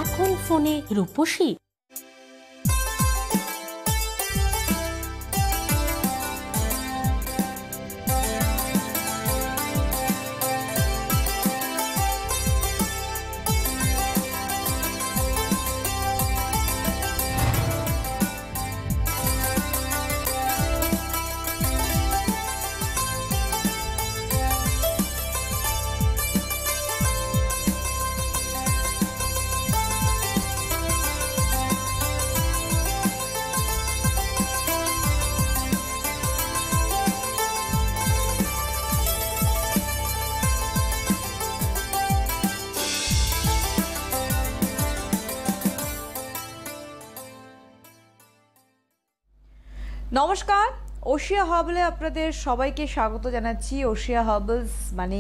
এখন ফোনে রূপসী। নমস্কার, ওশিয়া হার্বালে আপনাদের সবাইকে স্বাগত জানাচ্ছি। ওশিয়া হার্বালস মানে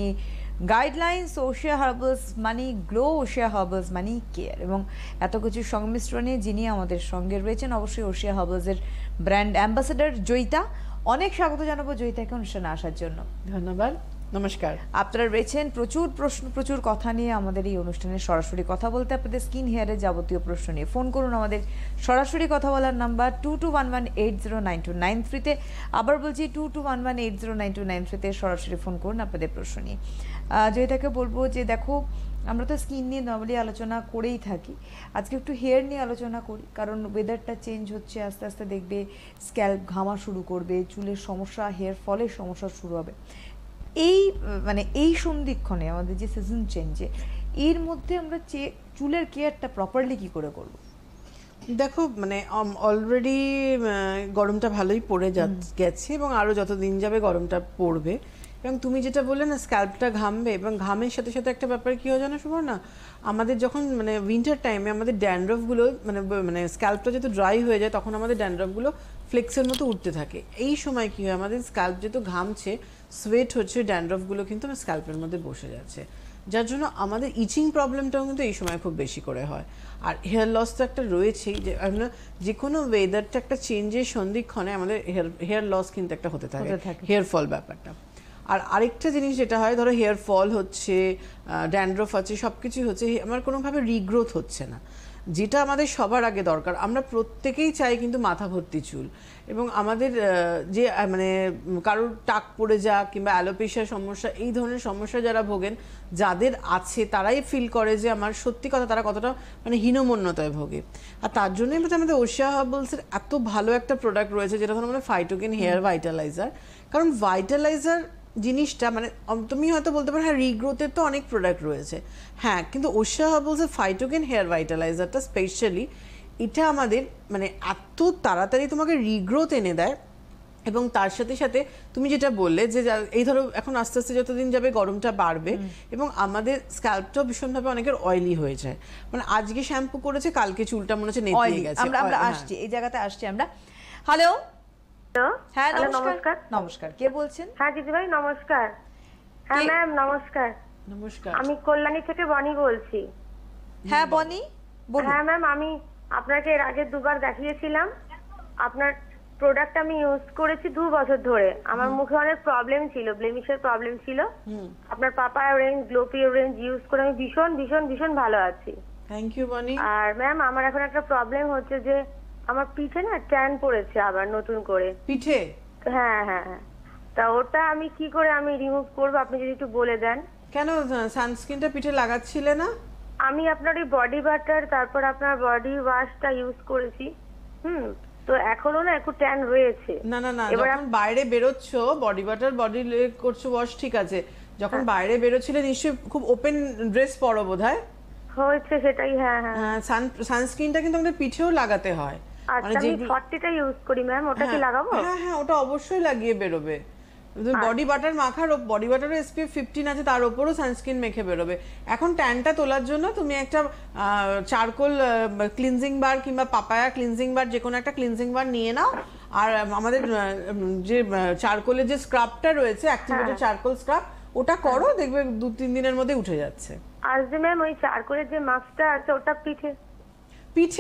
গাইডলাইন্স, ওশিয়া হার্বালস মানে গ্লো, ওশিয়া হার্বালস মানে কেয়ার, এবং এত কিছুর সংমিশ্রণে যিনি আমাদের সঙ্গে রয়েছেন অবশ্যই ওশিয়া হার্বালসের ব্র্যান্ড অ্যাম্বাসেডর জয়িতা। অনেক স্বাগত জানাবো জয়িতাকে অনুষ্ঠানে আসার জন্য। ধন্যবাদ, নমস্কার। আপনারা রয়েছেন প্রচুর প্রশ্ন, প্রচুর কথা নিয়ে আমাদের এই অনুষ্ঠানে সরাসরি কথা বলতে। আপনাদের স্কিন হেয়ারের যাবতীয় প্রশ্ন নিয়ে ফোন করুন আমাদের সরাসরি কথা বলার নাম্বার 2211809293-তে। আবার বলছি 2211809293-তে সরাসরি ফোন করুন আপনাদের প্রশ্ন নিয়ে। জয়িতাকে বলবো যে দেখো, আমরা তো স্কিন নিয়ে নর্মালি আলোচনা করেই থাকি, আজকে একটু হেয়ার নিয়ে আলোচনা করি, কারণ ওয়েদারটা চেঞ্জ হচ্ছে, আস্তে আস্তে দেখবে স্ক্যাল্প ঘামা শুরু করবে, চুলের সমস্যা, হেয়ার ফলের সমস্যা শুরু হবে। এই মানে এই সন্ধিক্ষণে আমাদের যে সিজন চেঞ্জে, এর মধ্যে আমরা চুলের কেয়ারটা প্রপারলি কি করে করব? দেখো, মানে অলরেডি গরমটা ভালোই পড়ে গেছে এবং আরও যত দিন যাবে গরমটা পড়বে। এবং তুমি যেটা বললে না, স্ক্যাল্পটা ঘামবে, এবং ঘামের সাথে সাথে একটা ব্যাপার কী হয় জানো সুবর্ণা, আমাদের যখন মানে উইন্টার টাইমে আমাদের ড্যান্ড্রফগুলো মানে স্ক্যাল্পটা যেহেতু ড্রাই হয়ে যায়, তখন আমাদের ড্যান্ড্রফগুলো ফ্লেক্সের মতো উঠতে থাকে। এই সময় কী হয়, আমাদের স্ক্যাল্প যেহেতু ঘামছে, সোয়েট হচ্ছে, ড্যান্ড্রফগুলো কিন্তু আমার স্ক্যাল্পের মধ্যে বসে যাচ্ছে, যার জন্য আমাদের ইচিং প্রবলেমটাও কিন্তু এই সময় খুব বেশি করে হয়। আর হেয়ার লস তো একটা রয়েছেই, যে কোনো ওয়েদারটা একটা চেঞ্জের সন্ধিক্ষণে আমাদের হেয়ার লস কিন্তু একটা হতে থাকে, হেয়ার ফল ব্যাপারটা। আর আরেকটা জিনিস যেটা হয়, ধরো হেয়ার ফল হচ্ছে, ড্যান্ড্রফ আছে, সব কিছুই হচ্ছে, আমার কোনোভাবে রিগ্রোথ হচ্ছে না, যেটা আমাদের সবার আগে দরকার। আমরা প্রত্যেকেই চাই কিন্তু মাথা ভর্তি চুল, এবং আমাদের যে মানে কারোর টাক পড়ে যাক কিংবা অ্যালোপেশিয়ার সমস্যা, এই ধরনের সমস্যা যারা ভোগেন, যাদের আছে, তারাই ফিল করে যে আমার সত্যি কথা তারা কতটা মানে হীনমন্যতায় ভোগে। আর তার জন্যই আমাদের ওশিয়া হার্বালসের এত ভালো একটা প্রোডাক্ট রয়েছে, যেটা হলো আমাদের ফাইটোকেন হেয়ার ভাইটালাইজার। কারণ ভাইটালাইজার জিনিসটা মানে তুমি হয়তো বলতে পারো হ্যাঁ রিগ্রোথের তো অনেক প্রোডাক্ট রয়েছে, হ্যাঁ, কিন্তু ওশিয়া হার্বালসের ফাইটোকেন হেয়ার ভাইটালাইজারটা স্পেশালি, এটা আমাদের মানে এত তাড়াতাড়ি তোমাকে রিগ্রোথ এনে দেয়। এবং তার সাথে সাথে তুমি যেটা বললে যে এই ধরো এখন আস্তে আস্তে যতদিন যাবে গরমটা বাড়বে, এবং আমাদের স্ক্যাল্পটাও ভীষণভাবে অনেকের অয়েলি হয়ে যায়, মানে আজকে শ্যাম্পু করেছে, কালকে চুলটা মনে হচ্ছে নেতিয়ে গেছে। আমরা আসছি, এই জায়গাতে আসছি আমরা। হ্যালো, হ্যাঁ নমস্কার। নমস্কার, কে বলছেন? হ্যাঁ দিদি ভাই নমস্কার। হ্যাঁ ম্যাম নমস্কার। নমস্কার, আমি কল্যাণী থেকে বনি বলছি। হ্যাঁ বনি বলুন। হ্যাঁ ম্যাম, আমি আপনাকে এর আগে দুবার দেখিয়েছিলাম। আপনার প্রোডাক্ট আমি ইউজ করেছি 2 বছর ধরে। আমার মুখে অনেক প্রবলেম ছিল, ব্লেমিশের প্রবলেম ছিল। আপনার পাপায়া রেঞ্জ, গ্লোপিও রেঞ্জ ইউজ করে আমি ভীষণ ভীষণ ভীষণ ভালো আছি। থ্যাংক ইউ বনি। আর ম্যাম আমার এখন একটা প্রবলেম হচ্ছে যে আমার পিঠে না ট্যান পড়েছে আবার নতুন করে। পিঠে? হ্যাঁ হ্যাঁ হ্যাঁ। তা ওটা আমি কি করে আমি রিমুভ করব, আপনি যদি একটু বলে দেন। কেন সানস্ক্রিনটা পিঠে লাগাচ্ছিলে না? আমি আপনার এই বডি বাটার, তারপর আপনার বডি ওয়াশটা ইউজ করেছি, তো এখনো না একটু ট্যান রয়েছে। না না না, যখন বাইরে বেরোচ্ছ বডি বাটার বডি করছো ওয়াশ ঠিক আছে, যখন বাইরে বেরোচ্ছিলে নিশ্চয়ই খুব ওপেন ড্রেস পরো বোধহয় হয়েছে, সেটাই। হ্যাঁ হ্যাঁ, সানস্ক্রিনটা কিন্তু আমাদের পিঠেও লাগাতে হয়। মানে আমি 40টা ইউজ করি ম্যাম, ওটা কি লাগাবো? হ্যাঁ হ্যাঁ, ওটা অবশ্যই লাগিয়ে বেরোবে। বডি বাটার মাখার, বডি বাটারের SPF 15 আছে, তার উপরও সানস্ক্রিন মেখে বেরোবে। এখন ট্যানটা তোলার জন্য তুমি একটা চারকোল ক্লিনজিং বার কিংবা পাপায়া ক্লিনজিং বার, যে কোনো একটা ক্লিনজিং বার নিয়ে নাও। আর আমাদের যে চারকোলের যে স্ক্রাবটা রয়েছে, অ্যাক্টিভেটেড চারকোল স্ক্রাব, ওটা করো, দেখবে 2-3 দিনের মধ্যে উঠে যাচ্ছে। আর যে ম্যাম ওই চারকোলের যে মাস্কটা আছে ওটা পিঠে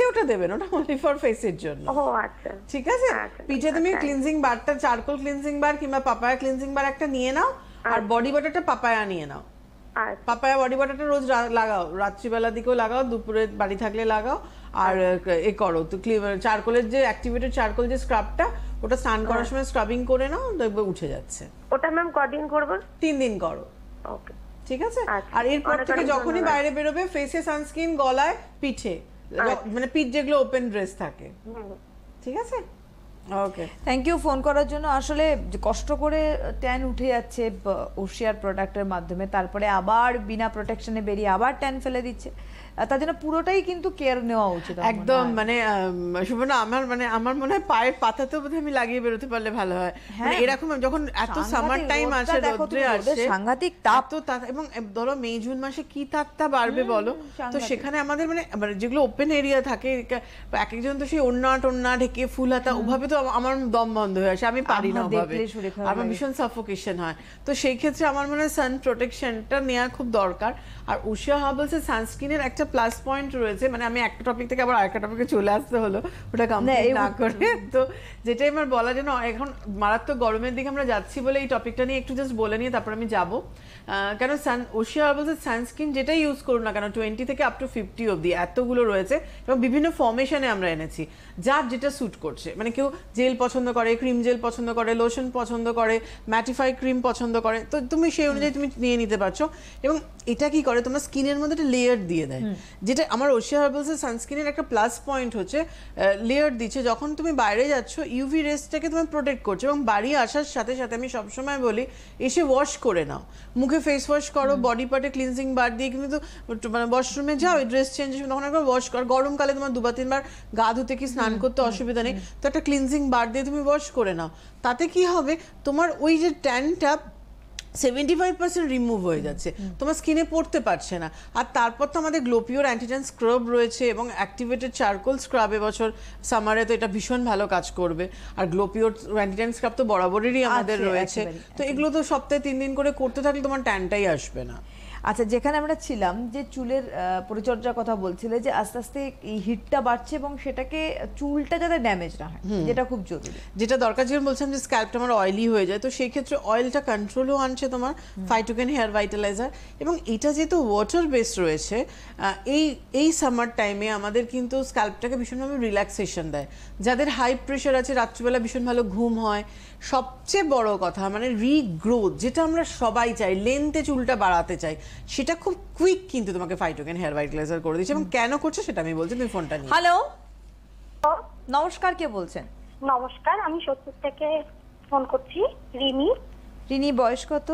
ওটা দেবেন, ওটা অনলি ফর ফেসের জন্য। ও আচ্ছা, ঠিক আছে। পিঠে তুমি ক্লিনজিং বারটা, চারকোল ক্লিনজিং বার কিংবা পাপায়া ক্লিনজিং বার একটা নিয়ে নাও, আর বডি বাটারটা পাপায়া নিয়ে নাও। আচ্ছা পাপায়া বডি বাটারটা রোজ লাগাও, রাত্রিবেলার দিকেও লাগাও, দুপুরে বাড়ি থাকলে লাগাও। আর এ করো তো চারকোলের যে অ্যাক্টিভেটেড চারকোল যে স্ক্রাবটা, ওটা স্নান করার সময় স্ক্রাবিং করে নাও, দেখবে উঠে যাচ্ছে। ওটা ম্যাম কদিন করবো? 3 দিন করো, ওকে ঠিক আছে? আচ্ছা, আর এরপর অনেক থেকে অনেক যখনই ধন্যবাদ। বাইরে বেরোবে ফেসে সানস্ক্রিন, গলায়, পিঠে, মানে পিঠ যেগুলো ওপেন ড্রেস থাকে, ঠিক আছে? ওকে, থ্যাংক ইউ ফোন করার জন্য। আসলে যে কষ্ট করে ট্যান উঠে যাচ্ছে ওশিয়ার প্রোডাক্টের মাধ্যমে, তারপরে আবার বিনা প্রোটেকশনে বেরিয়ে আবার ট্যান ফেলে দিচ্ছে, তার জন্য পুরোটাই কিন্তু কেয়ার নেওয়া উচিত আমার মনে একদম। হয়। মানে সুবর্ণা, আমার মনে হয় পায়ের পাতাতেও বোধহয় আমি লাগিয়ে বেরোতে পারলে ভালো হয়। মানে এরকম যখন এত সামার টাইম আসে, রোদ্রে আসে, সাংঘাতিক তাপ, তো এবং ধরো মে জুন মাসে কি তাপটা বাড়বে বলো, তো সেখানে আমাদের মানে যেগুলো ওপেন এরিয়া থাকে, এক একজন তো সেই ওড়না ঢেকে ফুল হাতা, ওভাবে তো আমার দম বন্ধ হয়ে আসে, আমি পারি না ওভাবে, আমার ভীষণ সাফোকেশন হয়। তো সেই ক্ষেত্রে আমার মনে হয় সান প্রোটেকশনটা নেওয়া খুব দরকার। আর উশিয়া হার্বালসের সানস্ক্রিনের একটা প্লাস পয়েন্ট রয়েছে, মানে আমি একটা টপিক থেকে আবার আরেকটা টপিকে চলে আসতে হলো, ওটা কমপ্লিট না করে। তো যেটাই আমার বলা, যেন এখন মারাত্মক গরমের দিকে আমরা যাচ্ছি বলে এই টপিকটা নিয়ে একটু জাস্ট বলে নিয়ে তারপর আমি যাবো। কেন উশিয়া হার্বালসের সানস্ক্রিন যেটাই ইউজ করুন না কেন, 20 থেকে আপ টু 50 অবধি এতগুলো রয়েছে, এবং বিভিন্ন ফর্মেশনে আমরা এনেছি, যার যেটা স্যুট করছে। মানে কেউ জেল পছন্দ করে, ক্রিম জেল পছন্দ করে, লোশন পছন্দ করে, ম্যাটিফাই ক্রিম পছন্দ করে, তো তুমি সেই অনুযায়ী তুমি নিয়ে নিতে পারছো। এবং এটা কি করে, তোমার স্কিনের মধ্যে একটা লেয়ার দিয়ে দেয়, যেটা আমার ওশিয়া হার্বালসের সানস্ক্রিনের একটা প্লাস পয়েন্ট হচ্ছে, লেয়ার দিচ্ছে। যখন তুমি বাইরে যাচ্ছ, ইউভি রেসটাকে তুমি প্রোটেক্ট করছো, এবং বাড়ি আসার সাথে সাথে আমি সবসময় বলি, এসে ওয়াশ করে নাও, মুখে ফেস ওয়াশ করো, বডি পার্টে ক্লিনজিং বার দিয়ে, কিন্তু মানে ওয়াশরুমে যাও, ড্রেস চেঞ্জ তখন একবার ওয়াশ কর। গরমকালে তোমার 2-3 বার গা ধুতে কি স্নান করতে অসুবিধা নেই, তো একটা ক্লিনজিং বার দিয়ে তুমি ওয়াশ করে নাও। তাতে কি হবে, তোমার ওই যে ট্যানটা 75% রিমুভ হয়ে যাচ্ছে, তোমার স্কিনে পড়তে পারছে না। আর তারপর তো আমাদের গ্লোপিওর অ্যান্টিট্যান স্ক্রাব রয়েছে, এবং অ্যাক্টিভেটেড চারকোল স্ক্রাব এবছর সামারে তো এটা ভীষণ ভালো কাজ করবে। আর গ্লোপিওর অ্যান্টিট্যান স্ক্রাব তো বরাবরই আমাদের রয়েছে, তো এগুলো তো সপ্তাহে 3 দিন করে করতে থাকলে তোমার ট্যানটাই আসবে না। আচ্ছা, যেখানে আমরা ছিলাম, যে চুলের পরিচর্যার কথা বলছিলে, যে আস্তে আস্তে এই হিটটা বাড়ছে এবং সেটাকে চুলটা যাতে ড্যামেজ না হয়, যেটা খুব জরুরি, যেটা দরকার। যেমন বলছিলাম যে স্ক্যাল্পটা আমার অয়েলি হয়ে যায়, তো সেই ক্ষেত্রে অয়েলটা কন্ট্রোলও আনছে তোমার ফাইটোকেন হেয়ার ভাইটালাইজার। এবং এটা যেহেতু ওয়াটার বেস রয়েছে, এই সামার টাইমে আমাদের কিন্তু স্ক্যাল্পটাকে ভীষণভাবে রিল্যাক্সেশন দেয়। যাদের হাই প্রেশার আছে, রাত্রিবেলা ভীষণ ভালো ঘুম হয়, সবচেয়ে বড় কথা মানে রিগ্রোথ, যেটা আমরা সবাই চাই, লেন্থে চুলটা বাড়াতে চাই, সেটা খুব কুইক কিন্তু তোমাকে ফাইটোকেন হেয়ার ভাইটালাইজার করে দিচ্ছে। এবং কেন করছে সেটা আমি বলছি, তুমি ফোনটা নিয়ে। হ্যালো, নমস্কার, কে বলছেন? নমস্কার, আমি সত্যি থেকে ফোন করছি। রিমি। রিনি, বয়স কত?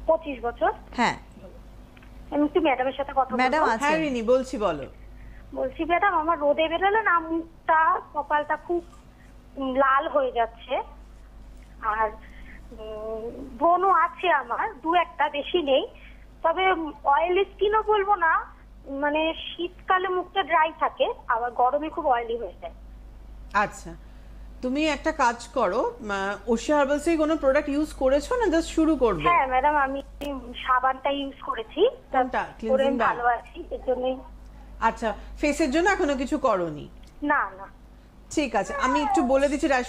25 বছর। হ্যাঁ, আমি একটু ম্যাডামের সাথে কথা ম্যাডাম বলবো। আছেন? হ্যাঁ রিনি বলছি, বলো। বলছি ম্যাডাম, আমার রোদে বেরোলে না মুখটা, কপালটা খুব লাল হয়ে যাচ্ছে, আর ব্রণও আছে আমার, 2-1টা, বেশি নেই। তবে অয়েলি স্কিনও বলবো না, মানে শীতকালে মুখটা ড্রাই থাকে, আবার গরমে খুব অয়েলি হয়ে যায়। আচ্ছা, তুমি একটা কাজ করো, ওশিয়া হার্বালসের কোনো প্রোডাক্ট ইউজ করেছো না জাস্ট শুরু করবে? হ্যাঁ ম্যাডাম, আমি সাবানটা ইউজ করেছি, কোনটা? করে ক্লিনজিং বার? ভালো আছি, এর জন্যই। আচ্ছা, ফেসের জন্য এখনো কিছু করোনি? না না। ঠিক আছে, আমি একটু বলে দিচ্ছি, র্যাশ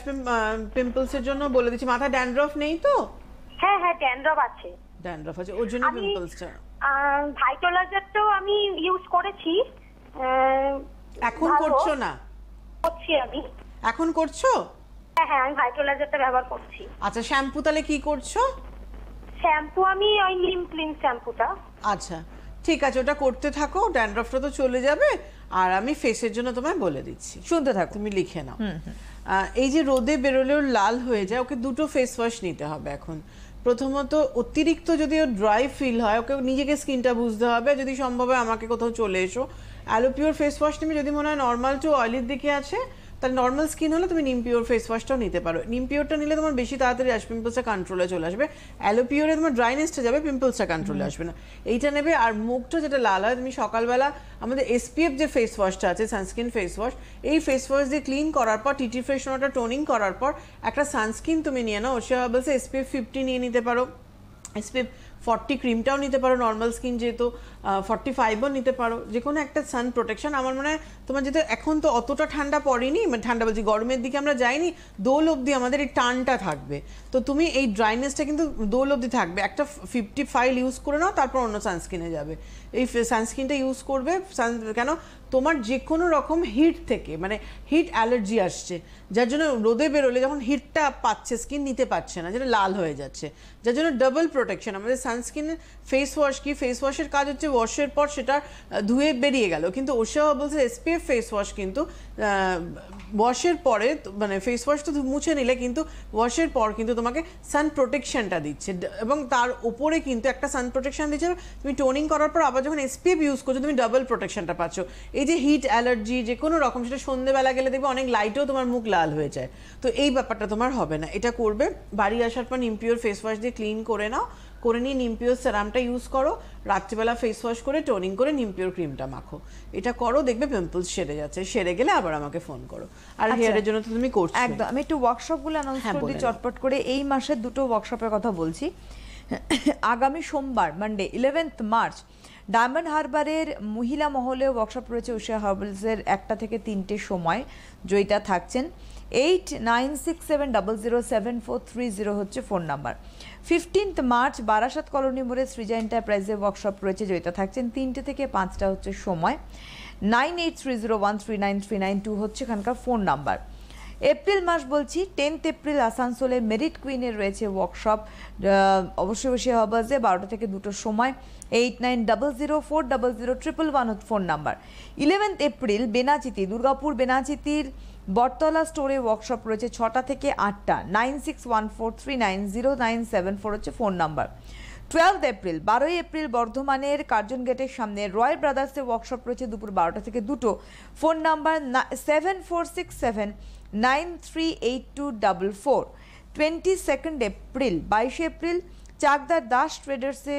পিম্পলসের জন্য বলে দিচ্ছি। মাথা ড্যান্ড্রফ নেই তো? হ্যাঁ হ্যাঁ, ড্যান্ড্রফ আছে। ড্যান্ড্রফ আছে, ওর জন্য আমি পিম্পলসটা। ভাইটালাইজারটাও আমি ইউজ করেছি। এখন ভালো করছো না? করছি আমি। এখন করছো? হ্যাঁ হ্যাঁ, আমি ভাইটালাইজারটা ব্যবহার করছি। আচ্ছা, শ্যাম্পু তাহলে কি করছো? শ্যাম্পু আমি ওই নিম ক্লিন শ্যাম্পুটা। আচ্ছা ঠিক আছে, ওটা করতে থাকো, ড্যান্ড্রফটা তো চলে যাবে। আর আমি ফেসের জন্য তোমায় বলে দিচ্ছি, শুনতে থাকো, তুমি লিখে নাও। এই যে রোদে বেরোলেও লাল হয়ে যায়, ওকে 2টো ফেস ওয়াশ নিতে হবে এখন। প্রথমত, অতিরিক্ত যদি ও ড্রাই ফিল হয়, ওকে নিজেকে স্কিনটা বুঝতে হবে। যদি সম্ভব হয় আমাকে কোথাও চলে এসো, অ্যালোপিওর ফেস ওয়াশ নেবে। যদি মনে হয় নর্মাল টু অয়েলির দিকে আছে, তাহলে নর্মাল স্কিন হলে তুমি নিম পিওর ফেস ওয়াশটাও নিতে পারো। নিম পিওরটা নিলে তোমার বেশি তাড়াতাড়ি র্যাশ পিম্পলসটা কন্ট্রোলে চলে আসবে। অ্যালোপিওরে তোমার ড্রাইনেসটা যাবে, পিম্পলসটা কন্ট্রোলে আসবে না। এইটা নেবে। আর মুখটা যেটা লাল হয়, তুমি সকালবেলা আমাদের SPF যে ফেস ওয়াশটা আছে, সানস্ক্রিন ফেস ওয়াশ, এই ফেস ওয়াশ দিয়ে ক্লিন করার পর, টিটি ফ্রেশনারটা টোনিং করার পর একটা সানস্ক্রিন তুমি নিয়ে নাও। ওশিয়া হার্বালসে SPF 50 নিয়ে নিতে পারো, SPF 40 ক্রিমটাও নিতে পারো, নর্মাল স্কিন যেহেতু 45ও নিতে পারো, যে কোনো একটা সান প্রোটেকশন। আমার মনে হয় তোমার যেহেতু এখন তো অতটা ঠান্ডা পড়েনি, মানে ঠান্ডা বলছি গরমের দিকে আমরা যাইনি, দোল অবধি আমাদের এই টানটা থাকবে, তো তুমি এই ড্রাইনেসটা কিন্তু দোল অবধি থাকবে। একটা 55 ইউজ করে নাও, তারপর অন্য সানস্ক্রিনে যাবে। এই সানস্ক্রিনটা ইউজ করবে, কেন তোমার যে কোনো রকম হিট থেকে, মানে হিট অ্যালার্জি আসছে, যার জন্য রোদে বেরোলে যখন হিটটা পাচ্ছে স্কিন নিতে পারছে না, যেটা লাল হয়ে যাচ্ছে, যার জন্য ডাবল প্রোটেকশন। আমাদের সানস্ক্রিনের ফেস ওয়াশ কি, ফেস ওয়াশের কাজ হচ্ছে ওয়াশের পর সেটা ধুয়ে বেরিয়ে গেল, কিন্তু ওশা বলছে এসপিএফ ফেস ওয়াশ কিন্তু ওয়াশের পরে, মানে ফেস ওয়াশ তো মুছে নিলে কিন্তু ওয়াশের পর কিন্তু তোমাকে সান প্রোটেকশনটা দিচ্ছে, এবং তার উপরে কিন্তু একটা সান প্রোটেকশন দিচ্ছে। তুমি টোনিং করার পর আবার যখন এসপিএফ ইউজ করছো, তুমি ডাবল প্রোটেকশনটা পাচ্ছ। এই যে হিট অ্যালার্জি যে কোনো রকম, সেটা সন্ধ্যেবেলা গেলে দেখবে অনেক লাইটেও তোমার মুখ লাল হয়ে যায়, তো এই ব্যাপারটা তোমার হবে না। এটা করবে, বাড়ি আসার পর নিমপিওর ফেস ওয়াশ দিয়ে ক্লিন করে নাও, করে নিয়ে নিমপিওর সেরামটা ইউজ করো, রাত্রিবেলা ফেস ওয়াশ করে টোনিং করে নিমপিওর ক্রিমটা মাখো। এটা করো, দেখবে পিম্পলস সেরে যাচ্ছে। সেরে গেলে আবার আমাকে ফোন করো। আর হেয়ারের জন্য তো তুমি করছো একদম। আমি একটু ওয়ার্কশপগুলো অ্যানাউন্স করে দিই চটপট করে। এই মাসের দুটো ওয়ার্কশপের কথা বলছি। আগামী সোমবার মানডে 11th মার্চ ডায়মন্ড হারবারের মহিলা মহলে ওয়ার্কশপ রয়েছে উষা হার্বালসের 1টা থেকে 3টের সময়। জয়িতা থাকছেন। 8967007430 হচ্ছে phone number. 15th March Barasat colony মোড়ে সৃজা এন্টারপ্রাইজে ওয়ার্কশপ রয়েছে, জয়িতা থাকছেন। 3টে থেকে 5টা হচ্ছে সময়। 9830139392 হচ্ছে এখানকার ফোন নাম্বার। এপ্রিল মাস বলছি, 10th এপ্রিল আসানসোলে মেরিট কুইনের রয়েছে ওয়ার্কশপ, অবশ্যই বসে হার্বালসে 12টা থেকে 2টোর সময়। 8900400111 phone number. 11th April Benachiti, Durgapur বেনাচিতির বটতলা স্টোরে ওয়ার্কশপ রয়েছে 6টা থেকে 8টা। 9614390974 হচ্ছে ফোন নাম্বার। 12th এপ্রিল 12ই এপ্রিল বর্ধমানের কার্জন গেটের সামনে রয় ব্রাদার্সের ওয়ার্কশপ রয়েছে দুপুর 12টা থেকে 2টো। Phone number 7467938244। 22nd April 22 April চাকদার দাস ট্রেডার্সে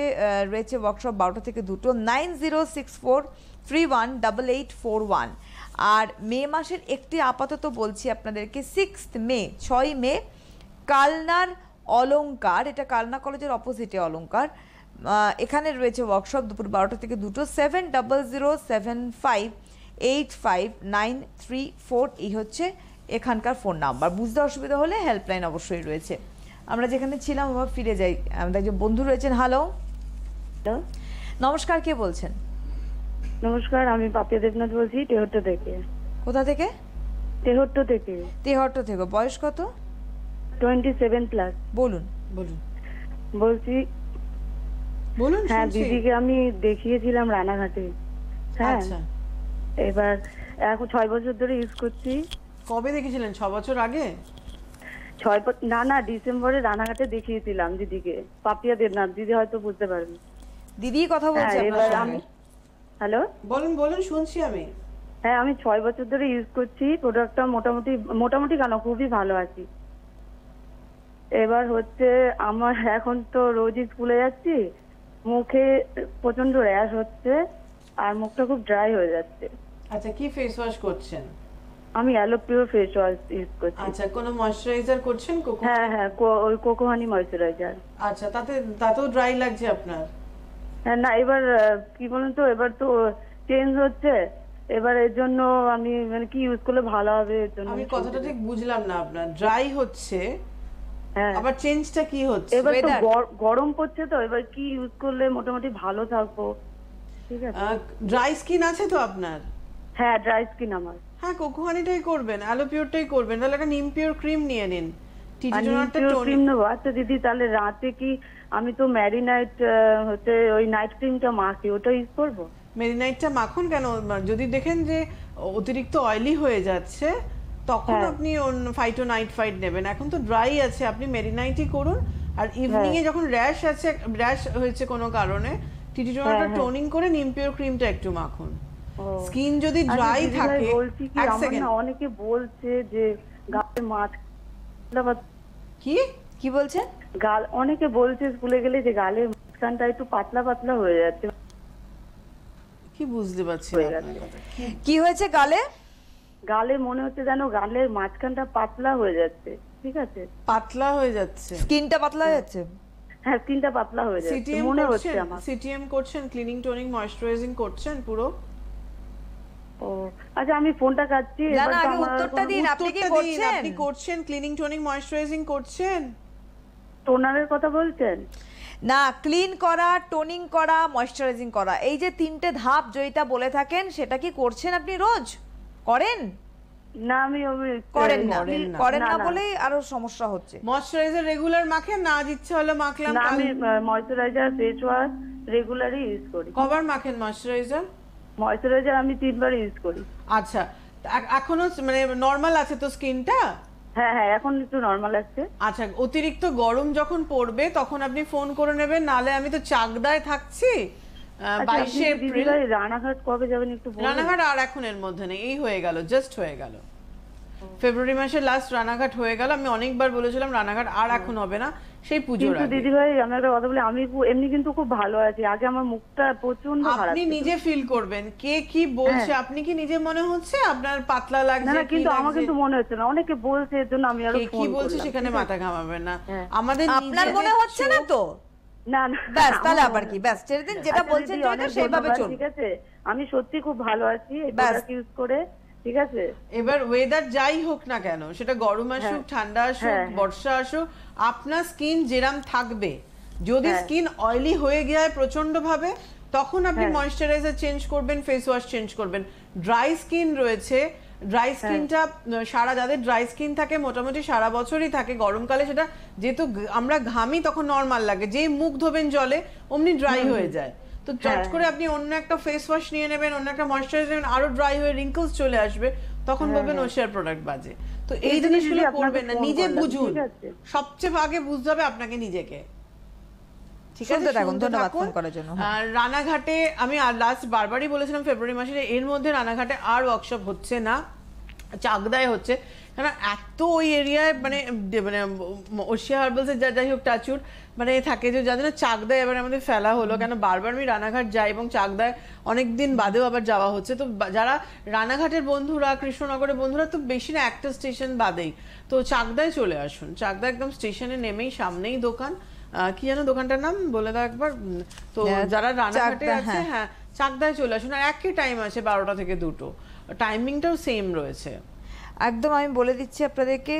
রয়েছে ওয়ার্কশপ 12টা থেকে 2টো। 9064318841। আর মে মাসের একটি আপাতত বলছি আপনাদেরকে, 6th মে 6ই মে কালনার অলংকার, এটা কালনা কলেজের অপোজিটে অলংকার, এখানে রয়েছে ওয়ার্কশপ দুপুর 12টা থেকে 2টো। 7007585934 এই হচ্ছে এখানকার ফোন নাম্বার। বুঝতে অসুবিধা হলে হেল্পলাইন অবশ্যই রয়েছে। আমরা যেখানে ছিলাম আবার ফিরে যাই। আমাদের একজন বন্ধু রয়েছেন। হ্যালো, নমস্কার, কে বলছেন? নমস্কার, আমি পাপিয়া দেবনাথ বলছি তেহট্ট থেকে। কোথা থেকে? তেহট্ট থেকে। তেহট্ট থেকে। বয়স কত? 27+। বলুন। বলছি বলুন। হ্যাঁ, দিদিকে আমি দেখিয়েছিলাম রানাঘাটে। হ্যাঁ, আচ্ছা, এবার এখন 6 বছর ধরে ইউজ করছি। কবে দেখেছিলেন? 6 বছর আগে? না, ডিসেম্বরে রানাঘাটে দেখিয়েছিলাম দিদিকে। পাপিয়া দেবনাথ, দিদি হয়তো বুঝতে পারবে। দিদি কথা বলছে হ্যাঁ, আপনার এবার সঙ্গে। হ্যালো, বলুন, শুনছি আমি। হ্যাঁ, আমি 6 বছর ধরে ইউজ করছি। প্রোডাক্টটা মোটামুটি কেন খুবই ভালো আছি। এবার হচ্ছে আমার এখন তো রোজই স্কুলে যাচ্ছি, মুখে প্রচন্ড র্যাশ হচ্ছে আর মুখটা খুব ড্রাই হয়ে যাচ্ছে। আচ্ছা, কি ফেস ওয়াশ করছেন? আমি অ্যালোপিওর ফেস ওয়াশ ইউজ করছি। আচ্ছা, কোনো ময়শ্চারাইজার করছেন? হ্যাঁ, ওই কোকো হানি ময়শ্চারাইজার। আচ্ছা, তাতেও ড্রাই লাগছে আপনার? হ্যাঁ, না, এবার কি বলুন তো, এবার তো চেঞ্জ হচ্ছে, এবার এর জন্য আমি মানে কি ইউজ করলে ভালো হবে এর জন্য। আমি কথাটা ঠিক বুঝলাম না আপনার। ড্রাই হচ্ছে, হ্যাঁ, আবার চেঞ্জটা কি হচ্ছে? এবার তো গরম পড়ছে, তো এবার কি ইউজ করলে মোটামুটি ভালো থাকবো? ঠিক আছে। ড্রাই স্কিন আছে তো আপনার? হ্যাঁ, ড্রাই স্কিন আমার। হ্যাঁ, কোকো হানিটাই করবেন, অ্যালোপিওরটাই করবেন। তাহলে একটা নিমপিওর ক্রিম নিয়ে নিন। ক্রিম নেবো? আচ্ছা দিদি, তাহলে রাতে কি আমি তো ম্যারিনাইট হচ্ছে ওই নাইট ক্রিমটা মাখি, ওটা ইউজ করবো? মেরিনাইটটা মাখুন। কেন, যদি দেখেন যে অতিরিক্ত অয়েলি হয়ে যাচ্ছে, তখন আপনি ফাইটোনাইট নেবেন। এখন তো ড্রাই আছে, আপনি মেরিনাইটই করুন। আর ইভিনিং এ যখন র্যাশ হয়েছে কোনো কারণে, টিটিটোনাটা টোনিং করে নিমপিওর ক্রিমটা একটু মাখুন। স্কিন যদি ড্রাই থাকে, বলছি কি, আমার না অনেকে বলছে যে গালে মাছ কি বলছেন? গাল অনেকে বলছে স্কুলে গেলে যে গালের মাঝখানটা একটু পাতলা পাতলা হয়ে যাচ্ছে। কি বুঝতে পারছি কি হয়েছে গালে? গালে মনে হচ্ছে যেন গালের মাঝখানটা পাতলা হয়ে যাচ্ছে। ঠিক আছে, পাতলা হয়ে যাচ্ছে, স্কিনটা পাতলা হয়ে যাচ্ছে। হ্যাঁ স্কিনটা পাতলা হয়ে যাচ্ছে সিটিএম মনে হচ্ছে করছেন, আমার। সিটিএম করছেন, ক্লিনিং টোনিং ময়েশ্চারাইজিং করছেন পুরো? ও আচ্ছা, আমি ফোনটা কাটছি। না, এবার না, তো আগে আমার উত্তরটা দিন। আপনি কি উত্তরটা দিন, করছেন? আপনি করছেন ক্লিনিং টোনিং ময়েশ্চারাইজিং করছেন? টোনারের কথা বলছেন? না, ক্লিন করা, টোনিং করা, ময়েশ্চারাইজিং করা, এই যে তিনটে ধাপ জয়িতা বলে থাকেন, সেটা কি করছেন আপনি রোজ? করেন? না আমি করেন না, করেন না না। বলেই আরো সমস্যা হচ্ছে। ময়েশ্চারাইজার রেগুলার মাখেন না? আজ ইচ্ছা হলো মাখলাম? না আমি ময়েশ্চারাইজার ফেস ওয়াশ রেগুলারই ইউজ করি। কবার মাখেন ময়েশ্চারাইজার? ময়েশ্চারাইজার আমি 3 বার ইউজ করি। আচ্ছা, এখনো মানে নরমাল আছে তো স্কিনটা? হ্যাঁ হ্যাঁ এখন একটু নরমাল আছে। আচ্ছা, অতিরিক্ত গরম যখন পড়বে তখন আপনি ফোন করে নেবেন, নালে আমি তো চাকদায় থাকছি। 22 এপ্রিল রানাঘাট কবে যাবেন একটু বলুন? রানাঘাট আর এখন এর মধ্যে নেই, এই হয়ে গেল, জাস্ট হয়ে গেল ফেব্রুয়ারি মাসের লাস্ট রানাঘাট হয়ে গেল। আমি অনেকবার বলেছিলাম রানাঘাট আর এখন হবে না, সেই পুজোর কিন্তু আগে। দিদি ভাই আমি একটা কথা বলি, আমি এমনি কিন্তু খুব ভালো আছি। আগে আমার মুখটা প্রচন্ড খারাপ আপনি ছিল। নিজে ফিল করবেন কে কি বলছে। আপনি কি নিজে মনে হচ্ছে আপনার পাতলা না লাগছে? না কি কিন্তু আমার লাগছে? কিন্তু মনে হচ্ছে না, অনেকে বলছে এর জন্য আমি আরো কে কি ফোন বলছে করলাম। সেখানে মাথা ঘামাবেন না। হ্যাঁ। আমাদের আপনার নিজেদের মনে হচ্ছে না চোখ- তো? না না ব্যাস, তাহলে আমার আবার মনে কি, হয়। ব্যাস ছেড়ে দিন, যেটা আচ্ছা বলছেন দিদি, জয়িতা অনেক সেইভাবে ধন্যবাদ, চলুন। ঠিক আছে? আমি সত্যি খুব ভালো আছি এই ব্যাস। প্রোডাক্ট ইউজ করে, ঠিক আছে? এবার ওয়েদার যাই হোক না কেন, সেটা গরম আসুক, ঠান্ডা আসুক, হ্যাঁ। বর্ষা আসুক, আপনার স্কিন যেরাম থাকবে। যদি হ্যাঁ। স্কিন অয়েলি হয়ে যায় প্রচন্ড ভাবে, তখন আপনি হ্যাঁ। ময়েশ্চারাইজার চেঞ্জ করবেন, ফেস ওয়াশ চেঞ্জ করবেন। ড্রাই স্কিন রয়েছে, ড্রাই স্কিনটা সারা, যাদের ড্রাই স্কিন থাকে মোটামুটি সারা বছরই থাকে, গরমকালে সেটা যেহেতু আমরা ঘামি তখন নর্মাল লাগে, যেই মুখ ধোবেন জলে অমনি ড্রাই হয়ে যায়। তো চট করে আপনি অন্য একটা ফেস ওয়াশ নিয়ে নেবেন, অন্য একটা ময়েশ্চারাইজার নেবেন, আরো ড্রাই হয়ে রিঙ্কলস চলে আসবে, তখন বলবেন ওশিয়ার প্রোডাক্ট বাজে। তো এই এই জন্য জিনিসগুলো দিদি আপনাকে করবেন না, ফোন নিজে করলাম, বুঝুন। ঠিক আছে? সবচেয়ে আগে বুঝতে হবে আপনাকে নিজেকে। ঠিক আছে, শুনতে থাকুন, শুনতে ধন্যবাদ থাকুন। ফোন করার জন্য। আর রানাঘাটে আমি লাস্ট বারবারই বলেছিলাম ফেব্রুয়ারি মাসে, এর মধ্যে রানাঘাটে আর ওয়ার্কশপ হচ্ছে না, চাকদায় হচ্ছে। কারণ এত ওই এরিয়ায় মানে মানে ওশিয়া হার্বালস যাই হোক টাচুর মানে থাকে যে যাদের না চাকদায় এবার আমাদের ফেলা হলো, কেন বারবার আমি রানাঘাট যাই এবং চাকদায় অনেকদিন বাদেও আবার যাওয়া হচ্ছে। তো যারা রানাঘাটের বন্ধুরা, কৃষ্ণনগরের বন্ধুরা, তো বেশি না একটা স্টেশন বাদেই, তো চাকদায় চলে আসুন। চাকদা একদম স্টেশনে নেমেই সামনেই দোকান, কি যেন দোকানটার নাম বলে দাও একবার। তো যারা রানাঘাটে চাকদা, আছে, হ্যাঁ চাকদায় চলে আসুন। আর একই টাইম আছে 12টা থেকে 2টো, টাইমিংটাও সেম রয়েছে। একদম আমি বলে দিচ্ছি আপনাদেরকে,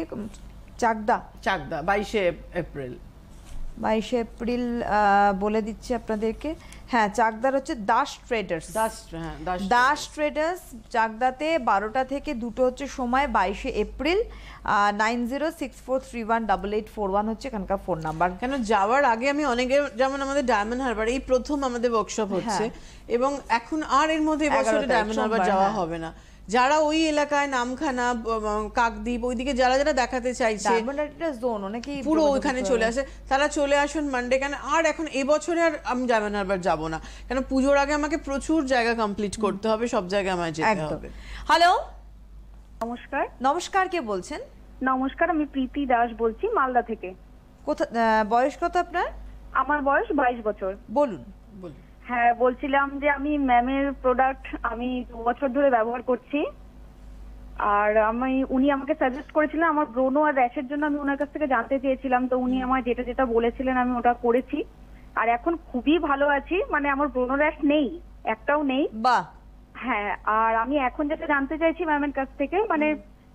চাকদা চাকদা 22 এপ্রিল। 22 এপ্রিল বলে দিচ্ছি আপনাদেরকে। হ্যাঁ, চাকদার হচ্ছে দাস ট্রেডার্স। দাস ট্রেডার্স চাকদাতে 12টা থেকে 2টো হচ্ছে সময়, 22 এপ্রিল। 9064318841 হচ্ছে এখানকার ফোন নাম্বার। কেন যাওয়ার আগে আমি অনেকে, যেমন আমাদের ডায়মন্ড হারবার এই প্রথম আমাদের ওয়ার্কশপ হচ্ছে, এবং এখন আর এর মধ্যে এবছরে ডায়মন্ড হারবার যাওয়া হবে না। যারা ওই এলাকায় নামখানা, কাকদ্বীপ ওইদিকে যারা যারা দেখাতে চাইছে, ডায়মন্ড একটা জোন, অনেকেই পুরো ওইখানে চলে আসে, তারা চলে আসুন মানডে। কেন আর এখন এবছরে আর আমি ডায়মন্ড হারবার যাবো না, কেন পুজোর আগে আমাকে প্রচুর জায়গা কমপ্লিট করতে হবে, সব জায়গায় আমায় যেতে হবে। হ্যালো, নমস্কার। নমস্কার, কে বলছেন? নমস্কার, আমি প্রীতি দাস বলছি মালদা থেকে। কোথা, বয়স কত আপনার? আমার বয়স 22 বছর। বলুন। হ্যাঁ, বলছিলাম যে আমি ম্যামের প্রোডাক্ট আমি 2 বছর ধরে ব্যবহার করছি। আর উনি আমাকে সাজেস্ট করেছিলেন আমার ব্রোনো আর র্যাশের জন্য, আমি ওনার কাছ থেকে জানতে চেয়েছিলাম, তো উনি আমার যেটা যেটা বলেছিলেন আমি ওটা করেছি। আর এখন খুবই ভালো আছি, মানে আমার ব্রোনো র্যাশ নেই, একটাও নেই। বাহ। হ্যাঁ, আর আমি এখন যেটা জানতে চাইছি ম্যামের কাছ থেকে, মানে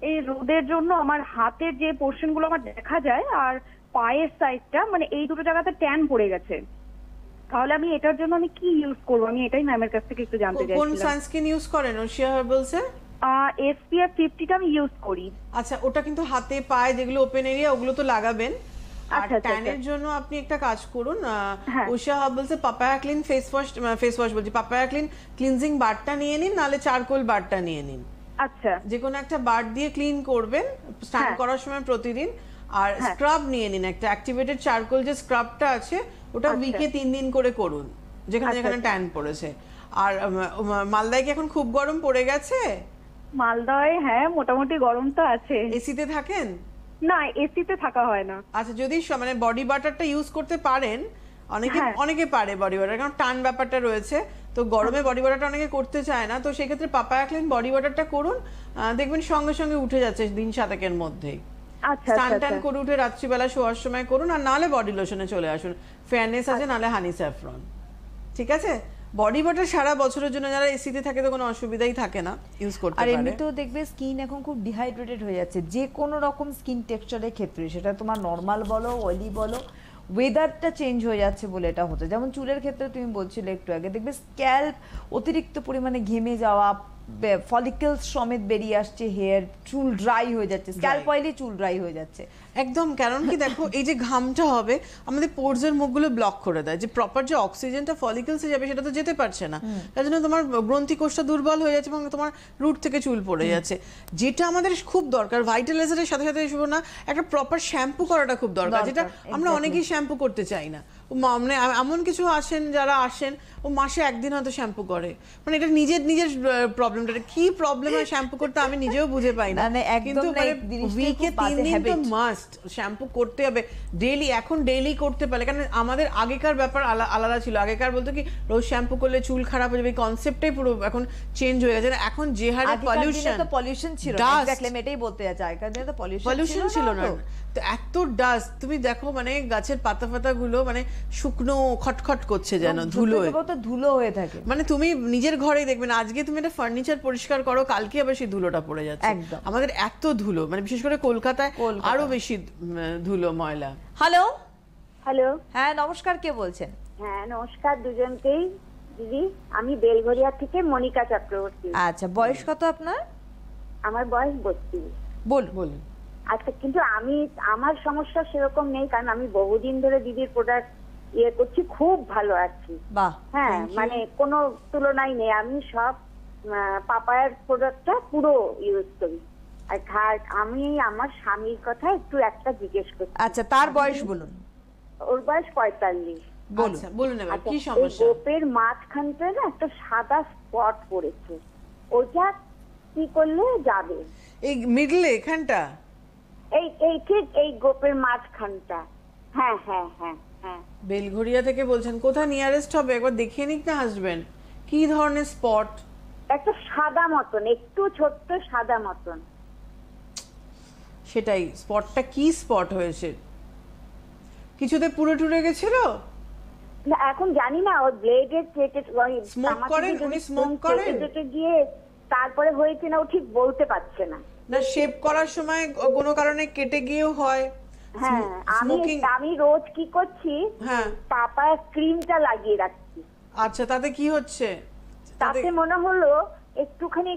এই রোদের জন্য আমার হাতের যে পোর্শন গুলো আমার দেখা যায় আর পায়ের সাইডটা, মানে এই দুটো জায়গাতে ট্যান পড়ে গেছে। তাহলে আমি এটার জন্য আমি কি ইউজ করবো, আমি এটাই ম্যামের কাছ থেকে একটু জানতে কোন চাইছিলাম। সানস্ক্রিন ইউজ করেন ওশিয়া হার্বালস এর? SPF 50টা আমি ইউজ করি। আচ্ছা, ওটা কিন্তু হাতে পায়ে যেগুলো ওপেন এরিয়া ওগুলো তো লাগাবেন। আর আচ্ছা, আচ্ছা, ট্যানের জন্য আপনি একটা কাজ করুন, হ্যাঁ। ওশিয়া হার্বালস এর পাপায়া ক্লিন ফেস ওয়াশ বলছি, পাপায়া ক্লিন ক্লিনজিং বারটা নিয়ে নিন, নালে চারকোল বারটা নিয়ে নিন। আচ্ছা, যে কোনো একটা বার দিয়ে ক্লিন করবেন স্নান হ্যাঁ। করার সময় প্রতিদিন। আর হ্যাঁ। স্ক্রাব নিয়ে নিন একটা, অ্যাক্টিভেটেড চারকোল যে স্ক্রাবটা আছে ওটা আচ্ছা। উইকে 3 দিন করে করুন, যেখানে আচ্ছা, যেখানে আচ্ছা। ট্যান পড়েছে। আর মালদায় কি এখন খুব গরম পড়ে গেছে? মালদায় হ্যাঁ মোটামুটি গরম তো আছে। এসিতে থাকেন? না, এসিতে থাকা হয় না। আচ্ছা, যদি মানে বডি বাটারটা ইউজ করতে পারেন, হ্যাঁ। অনেকে পারে বডি বাটার, কারণ টান ব্যাপারটা রয়েছে, তো গরমে বডি বাটারটা অনেকে করতে চায় না, তো সেক্ষেত্রে পাপায়া ক্লিন বডি বাটারটা করুন, দেখবেন সঙ্গে সঙ্গে উঠে যাচ্ছে দিন 7 মধ্যেই। আচ্ছা স্নান আচ্ছা টান করে উঠে রাত্রিবেলা শোয়ার সময় করুন, আর নাহলে বডি লোশনে চলে আসুন। ফেয়ারনেস আছে, নাহলে হানি স্যাফরন। ঠিক আছে? বডি বাটার সারা বছরের জন্য যারা এসিতে থাকে তো কোনো অসুবিধাই থাকে না, ইউজ করতে আর পারে। এমনিতেও দেখবে স্কিন এখন খুব ডিহাইড্রেটেড হয়ে যাচ্ছে যে কোনো রকম স্কিন টেক্সচারের ক্ষেত্রে, সেটা তোমার নর্মাল বলো অয়েলি বলো, ওয়েদারটা চেঞ্জ হয়ে যাচ্ছে বলে এটা হচ্ছে। যেমন চুলের ক্ষেত্রে তুমি বলছিলে একটু আগে, দেখবে স্ক্যাল্প অতিরিক্ত পরিমাণে ঘেমে যাওয়া, ফলিকলস সমেত বেরিয়ে আসছে, হেয়ার, চুল ড্রাই হয়ে যাচ্ছে, স্ক্যাল্প অয়েলি চুল ড্রাই হয়ে যাচ্ছে একদম। কারণ কি দেখো, এই যে ঘামটা হবে আমাদের পোরসের মুখগুলো ব্লক করে দেয়, যে প্রপার যে অক্সিজেনটা ফলিকলসে যাবে সেটা তো যেতে পারছে না, তার জন্য তোমার গ্রন্থি কোষটা দুর্বল হয়ে যাচ্ছে এবং তোমার রুট থেকে চুল পড়ে যাচ্ছে। যেটা আমাদের খুব দরকার ভাইটালাইজারের সাথে সাথে শুভ না, একটা প্রপার শ্যাম্পু করাটা খুব দরকার, যেটা আমরা অনেকেই শ্যাম্পু করতে চাই না। মানে এমন কিছু আসেন যারা আসেন ও মাসে একদিন হয়তো শ্যাম্পু করে, মানে এটা নিজের প্রবলেমটা কি প্রবলেম হয় শ্যাম্পু করতে আমি নিজেও বুঝে পাই না। মানে একদম কিন্তু না, এই জিনিসটা উইকে খুব বাজে 3 দিন তো habit। মাস্ট শ্যাম্পু করতে হবে ডেইলি। এখন ডেইলি করতে পারে, কারণ আমাদের আগেকার ব্যাপার আলাদা ছিল। আগেকার বলতো কি রোজ শ্যাম্পু করলে চুল খারাপ হয়ে যাবে, এই কনসেপ্টটাই পুরো এখন চেঞ্জ হয়ে গেছে। এখন যে হারে পলিউশন ছিল না, এক্স্যাক্টলি আমি এটাই বলতে যাচ্ছি, আগেকার দিনে তো পলিউশন ছিল না, তো এত ডাস্ট তুমি দেখো, মানে গাছের পাতা গুলো মানে শুকনো খটখট করছে যেন ধুলোয়, ধুলো হয়ে থাকে। মানে তুমি নিজের ঘরেই দেখবে না, আজকে তুমি একটা ফার্নিচার পরিষ্কার করো, কালকে আবার সেই ধুলোটা পড়ে যাচ্ছে। একদম। আমাদের এত ধুলো, মানে বিশেষ করে কলকাতায় আরো বেশি ধুলো ময়লা। হ্যালো হ্যালো, হ্যাঁ নমস্কার, কে বলছেন? হ্যাঁ নমস্কার দুজনকেই। দিদি, আমি বেলঘরিয়া থেকে মনিকা চক্রবর্তী। আচ্ছা, বয়স কত আপনার? আমার বয়স 32। বলুন। আচ্ছা, কিন্তু আমার সমস্যা সেরকম নেই, কারণ আমি বহুদিন ধরে দিদির প্রোডাক্ট করছি, খুব ভালো আছি। বাহ, হ্যাঁ, মানে কোনো তুলনাই নেই। আমি সব পাপায়ার প্রোডাক্টটা পুরো ইউজ করি। আর আমি আমার স্বামীর কথা একটু একটা জিজ্ঞেস করছি। আচ্ছা, তার বয়স বলুন। ওর বয়স 45। বলুন এবার কি এই সমস্যা? গোপের মাঝখানটা না একটা সাদা স্পট পড়েছে, ওটা কি করলে যাবে? এই মিডলে এখানটা? এই ঠিক এই গোপের মাঝখানটা। হ্যাঁ হ্যাঁ হ্যাঁ হ্যাঁ। বেলঘরিয়া থেকে বলছেন? কোথায় নিয়ারেস্ট হবে একবার দেখিয়ে নিক না হাজবেন্ড, কি ধরনের স্পট? একটা সাদা মতন, একটু ছোট্ট সাদা মতন। সেটাই, স্পটটা কি স্পট হয়েছে? কিছুতে পুরো টুরে গেছিল? না, এখন জানি না, ওর ব্লেডের কেটে স্মোক করেন উনি? স্মোক করেন? গিয়ে তারপরে হয়েছে না, ও ঠিক বলতে পারছে না। না, শেভ করার সময় কোনো কারণে কেটে গিয়েও হয়। হ্যাঁ, স্মোকিং? আমি রোজ কি করছি, হ্যাঁ, পাপায় ক্রিমটা লাগিয়ে রাখছি। আচ্ছা, তাতে কি হচ্ছে? তাতে মনে হলো একটুখানি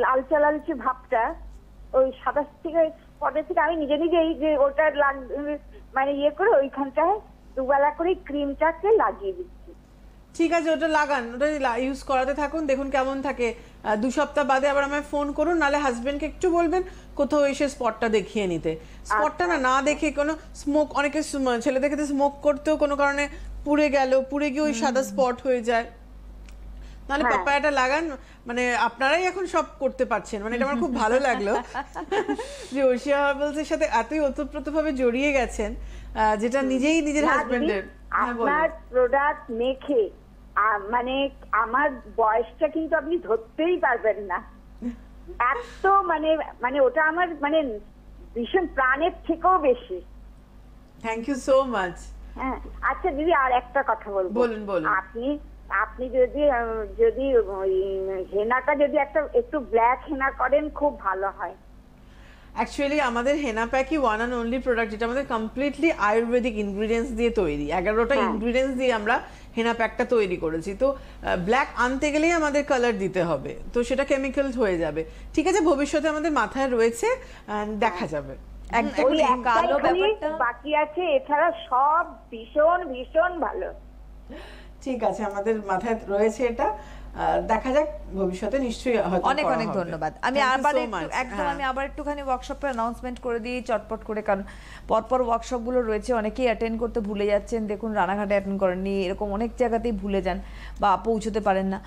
লালচে লালচে ভাবটা ওই সাদা থেকে স্পটের থেকে আমি নিজেই যে ওটা মানে করে ওইখানটায় দুবেলা করে ক্রিমটাকে লাগিয়ে দিচ্ছি। ঠিক আছে, ওটা লাগান, ওটা ইউজ করাতে থাকুন, দেখুন কেমন থাকে। 2 সপ্তাহ বাদে আবার আমায় ফোন করুন, নাহলে হাজবেন্ডকে একটু বলবেন কোথাও এসে স্পটটা দেখিয়ে নিতে। স্পটটা না দেখে কোনো স্মোক, অনেকে ছেলেদের ক্ষেত্রে স্মোক করতেও কোনো কারণে পুড়ে গিয়ে ওই সাদা স্পট হয়ে যায়। নাহলে পাপায়াটা লাগান, মানে আপনারাই এখন সব করতে পারছেন, মানে এটা আমার খুব ভালো লাগলো যে ওশিয়া হার্বালসের সাথে এতই ওতপ্রোতভাবে জড়িয়ে গেছেন, যেটা নিজের হাজবেন্ডের। আপনার প্রোডাক্ট মেখে মানে আমার বয়সটা কিন্তু আপনি ধরতেই পারবেন না, এত মানে ওটা আমার মানে ভীষণ প্রাণের থেকেও বেশি। Thank you so much. হ্যাঁ, আচ্ছা দিদি, আর একটা কথা বলবো। বলুন। আপনি যদি ওই হেনাটা যদি একটু ব্ল্যাক হেনা করেন খুব ভালো হয়। অ্যাকচুয়ালি আমাদের হেনা প্যাকই ওয়ান অ্যান্ড অনলি প্রোডাক্ট, যেটা আমাদের কমপ্লিটলি আয়ুর্বেদিক ইনগ্রিডিয়েন্টস দিয়ে তৈরি। 11টা ইনগ্রিডিয়েন্টস দিয়ে আমরা হেনা প্যাকটা তৈরি করেছি। তো ব্ল্যাক আনতে গেলেই আমাদের কালার দিতে হবে, তো সেটা কেমিক্যাল হয়ে যাবে। ঠিক আছে, ভবিষ্যতে আমাদের মাথায় রয়েছে, দেখা যাবে। ওই কালো ব্যাপারটা বাকি আছে, এছাড়া সব ভীষণ ভীষণ ভালো। ঠিক আছে, আমাদের মাথায় রয়েছে এটা, দেখা যাক ভবিষ্যতে নিশ্চয়ই হয়তো। অনেক ধন্যবাদ। আমি আবার একটুখানি ওয়ার্কশপের অ্যানাউন্সমেন্ট করে দিই চটপট করে, কারণ পরপর ওয়ার্কশপগুলো রয়েছে, অনেকেই অ্যাটেন্ড করতে ভুলে যাচ্ছেন। দেখুন, রানাঘাটে অ্যাটেন্ড করেননি, এরকম অনেক জায়গাতেই ভুলে যান বা পৌঁছতে পারেন না।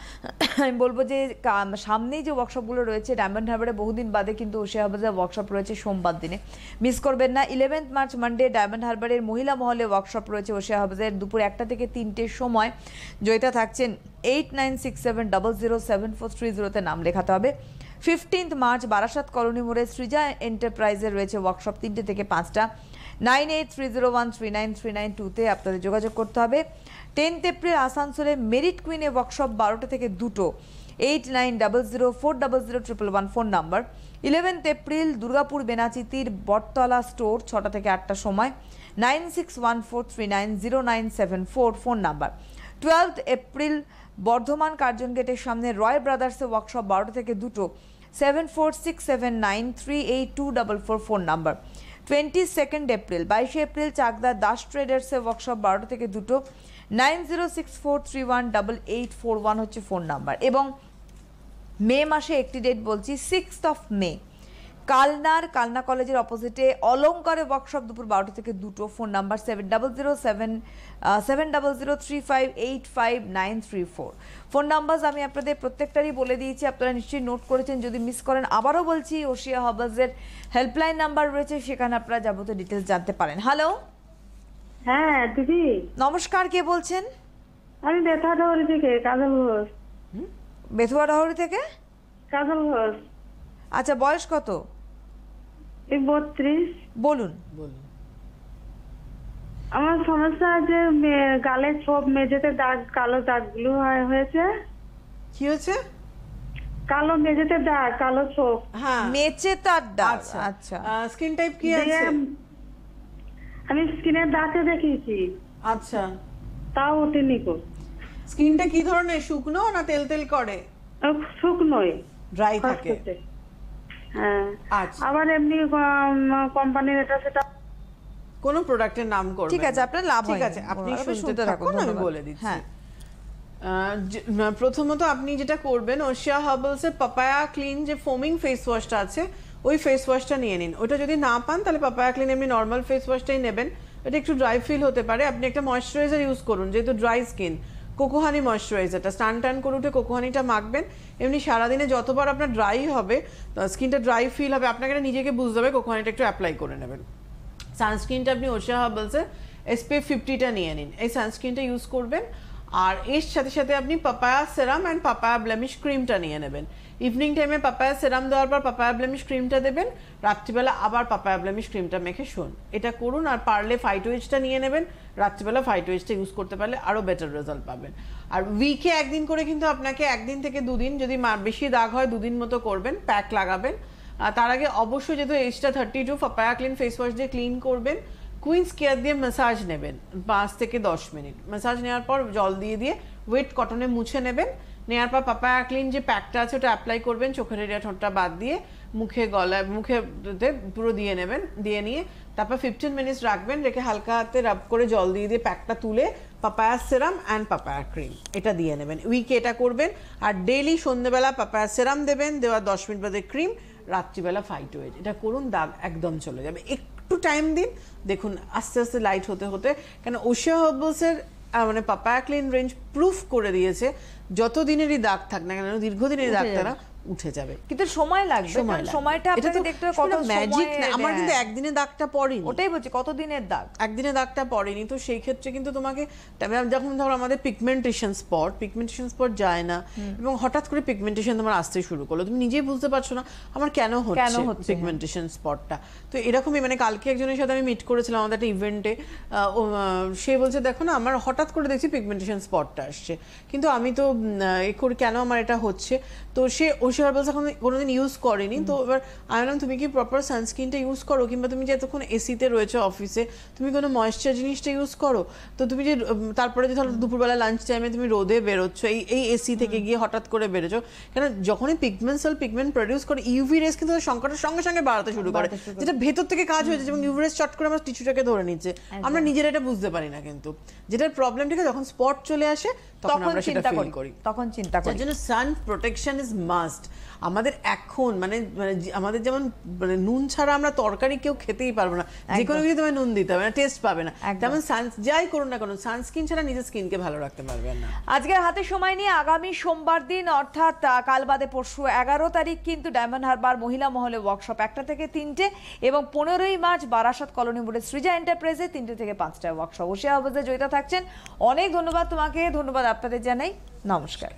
আমি বলবো যে সামনেই যে ওয়ার্কশপগুলো রয়েছে, ডায়মন্ড হারবারে বহুদিন বাদে কিন্তু ওশিয়া হার্বালসের ওয়ার্কশপ রয়েছে সোমবার দিনে, মিস করবেন না। 11 মার্চ মানডে ডায়মন্ড হারবারের মহিলা মহলে ওয়ার্কশপ রয়েছে ওশিয়া হার্বালসের, দুপুর 1টা থেকে 3টের সময়। জয়িতা থাকছেন 8967007430 নাম লেখাতে হবে। 15th মার্চ বারাসাত কলোনি মোড়ে সৃজা এন্টারপ্রাইজে রয়েছে ওয়ার্কশপ 3টে থেকে 5টা। 9830139392 আপনাদের যোগাযোগ করতে হবে। 10th এপ্রিল আসানসোলে মেরিট কুইনে ওয়ার্কশপ 12টা থেকে 2টো। 8900400111 phone number. 11th April Durgapur বেনাচিতির বটতলা স্টোর 6টা থেকে 8টার সময়। 9614390974 phone number. 12th April Bardhaman Curzon গেটের সামনে রয় ব্রাদার্সের ওয়ার্কশপ 12টা থেকে 2টো। 7467938244 phone number. 22nd April 22 April Chakdaha Das ট্রেডার্সের ওয়ার্কশপ 12টা থেকে 2টো। 9064318841 হচ্ছে ফোন নাম্বার। এবং মে মাসে একটি ডেট বলছি, 6th অফ মে কালনা কলেজের অপোজিটে অলঙ্কারে ওয়ার্কশপ দুপুর 12টা থেকে 2টো। ফোন নাম্বার 7007358594 ফোন নাম্বার আমি আপনাদের প্রত্যেকটারই বলে দিয়েছি, আপনারা নিশ্চয়ই নোট করেছেন। যদি মিস করেন আবারও বলছি, ওশিয়া হার্বালসের হেল্পলাইন নাম্বার রয়েছে, সেখানে আপনারা যাবতীয় ডিটেলস জানতে পারেন। হ্যালো, হ্যাঁ দিদি, নমস্কার, কে বলছেন? আমি বেথাডহরি থেকে কাজল ঘোষ। বেথুয়াডাহরি থেকে কাজল ঘোষ। আচ্ছা, বয়স কত? 32। বলুন। আমার সমস্যা আছে গালে ছোপ, মেঝেতে দাগ, কালো দাগগুলো হয়েছে। কি হয়েছে? কালো মেঝেতে দাগ, কালো ছোপ। হ্যাঁ, মেচে তার দাগ। আচ্ছা আচ্ছা, স্কিন টাইপ কি আছে? আমি স্কিনের দাগে দেখিয়েছি, আচ্ছা, তাও ওঠেনি কো। স্কিনটা কি ধরনের, শুকনো না তেল তেল করে? শুকনোই, ড্রাই থাকে? হ্যাঁ। আচ্ছা, আবার এমনি কোম্পানির এটা সেটা কোন প্রোডাক্টের নাম করবেন? ঠিক আছে, আপনার লাভ ঠিক হয় আছে, না। আপনি আপনি শুনতে থাকুন, আমি ধন্যবাদ। বলে দিচ্ছি। হ্যাঁ, প্রথমত আপনি যেটা করবেন, ওশিয়া হার্বালসের পাপায়া ক্লিন যে ফোমিং ফেস ওয়াশটা আছে, ওই ফেস ওয়াশটা নিয়ে নিন। ওটা যদি না পান তাহলে পাপায়া ক্লিন এমনি নর্মাল ফেস ওয়াশটাই নেবেন। এটা একটু ড্রাই ফিল হতে পারে। আপনি একটা ময়েশ্চারাইজার ইউজ করুন, যেহেতু ড্রাই স্কিন, কোকোহানি ময়েশ্চারাইজারটা স্নান টান করে উঠে কোকোহানিটা মাখবেন। এমনি সারাদিনে যতবার আপনার ড্রাই হবে, স্কিনটা ড্রাই ফিল হবে, আপনাকে এটা নিজেকে বুঝতে হবে, কোকোহানিটা একটু অ্যাপ্লাই করে নেবেন। সানস্ক্রিনটা আপনি ওশিয়া হার্বালসের SPF 50টা নিয়ে নিন, এই সানস্ক্রিনটা ইউজ করবেন। আর এর সাথে সাথে আপনি papaya serum and papaya blemish ক্রিমটা নিয়ে নেবেন। ইভিনিং টাইমে পাপায়া সেরাম দেওয়ার পর পাপায়া ব্লেমিশ ক্রিমটা দেবেন, রাত্রিবেলা আবার পাপায়া ব্লেমিশ ক্রিমটা মেখে শোন, এটা করুন। আর পারলে ফাইটোয়েজটা নিয়ে নেবেন, রাত্রিবেলা ফাইটোয়েজটা ইউজ করতে পারলে আরও বেটার রেজাল্ট পাবেন। আর উইকে একদিন করে কিন্তু আপনাকে 1 দিন থেকে 2 দিন, যদি বেশি দাগ হয় 2 দিন মতো করবেন, প্যাক লাগাবেন। তার আগে অবশ্যই যেহেতু এজটা 32, পাপায়া ক্লিন ফেস ওয়াশ দিয়ে ক্লিন করবেন। কুইন্স কেয়ার দিয়ে ম্যাসাজ নেবেন 5 থেকে 10 মিনিট। ম্যাসাজ নেওয়ার পর জল দিয়ে ওয়েট কটনে মুছে নেবেন। নেওয়ার পর পাপায়া ক্লিন যে প্যাকটা আছে ওটা অ্যাপ্লাই করবেন, চোখের এরিয়া ঠোঁটটা বাদ দিয়ে, মুখে গলায় মুখে পুরো দিয়ে নেবেন। দিয়ে নিয়ে তারপর 15 মিনিটস রাখবেন, রেখে হালকা হাতে রাব করে জল দিয়ে প্যাকটা তুলে papaya serum and papaya cream এটা দিয়ে নেবেন। উইকে এটা করবেন। আর ডেইলি সন্ধ্যেবেলা পাপায়া সেরাম দেবেন, দেওয়ার 10 মিনিট বাদে ক্রিম, রাত্রিবেলা ফাইটোয়েজ। এটা করুন, দাগ একদম চলে যাবে। একটু টাইম দিন, দেখুন আস্তে আস্তে লাইট হতে হতে। কেন ওশিয়া হার্বালসের মানে পাপায়া ক্লিন রেঞ্জ প্রুফ করে দিয়েছে, যত দিনেরই দাগ থাক না কেন, দীর্ঘদিনের দাগটা না উঠে যাবে, কিন্তু সময় লাগবে। সময়টা আপনাকে দেখতে হবে, কত ম্যাজিক না। আমার কিন্তু হ্যাঁ। একদিনে দাগটা পড়েনি, ওটাই বলছি, কত দিনের দাগ? একদিনে দাগটা পড়েনি। তো সেই ক্ষেত্রে কিন্তু তোমাকে যখন ধরো আমাদের পিগমেন্টেশন স্পট যায় না, এবং হঠাৎ করে পিগমেন্টেশন তোমার আসতে শুরু করলো, তুমি নিজেই বুঝতে পারছো না আমার কেন হচ্ছে পিগমেন্টেশন স্পটটা। তো এরকমই মানে কালকে একজনের সাথে আমি মিট করেছিলাম আমাদের একটা ইভেন্টে, সে বলছে দেখো না আমার হঠাৎ করে দেখছি পিগমেন্টেশন স্পটটা আসছে, কিন্তু আমি তো কেন আমার এটা হচ্ছে। তো সে ওশিয়া হার্বালস এখন কোনোদিন ইউজ করেনি। তো এবার আমি বললাম তুমি কি প্রপার সানস্ক্রিনটা ইউজ করো, কিংবা তুমি যে এতক্ষণ এসিতে রয়েছে অফিসে, তুমি কোনো ময়েশ্চার জিনিসটা ইউজ করো। তো তুমি যে তারপরে যে ধরো দুপুরবেলা লাঞ্চ টাইমে তুমি রোদে বেরোচ্ছ, এই এসি থেকে গিয়ে হঠাৎ করে বেরোছো, কেন যখনই পিগমেন্ট প্রডিউস করে ইউভি রেস কিন্তু সংকটের সঙ্গে সঙ্গে বাড়াতে শুরু করে, যেটা ভেতর থেকে কাজ হয়েছে, এবং ইউভি রেস চট করে আমার টিস্যুটাকে ধরে নিচ্ছে, আমরা নিজেরা এটা বুঝতে পারি না। কিন্তু যেটার প্রবলেম থেকে যখন স্পট চলে আসে তখন আমরা সেটা ফিল করি, তখন চিন্তা করি। যার জন্য সান প্রোটেকশন ইজ মাস্ট আমাদের এখন। মানে আমাদের যেমন নুন ছাড়া আমরা তরকারি কেউ খেতেই পারবো না, যে কোনো কিছু তোমায় নুন দিতে হবে না, টেস্ট পাবে না। যেমন যাই করুন না কোনো, সানস্ক্রিন ছাড়া নিজের স্কিনকে ভালো রাখতে পারবেন না। আজকের হাতে সময় নিয়ে আগামী সোমবার দিন অর্থাৎ কাল বাদে পরশু 11 তারিখ কিন্তু ডায়মন্ড হারবার মহিলা মহলে ওয়ার্কশপ 1টা থেকে 3টে, এবং 15ই মার্চ বারাসাত কলোনি মোড়ে সৃজা এন্টারপ্রাইজে 3টে থেকে 5টা ওয়ার্কশপ। ওশিয়া হার্বালসে জয়িতা থাকছেন, অনেক ধন্যবাদ তোমাকে, ধন্যবাদ আপনাদের জানাই, নমস্কার।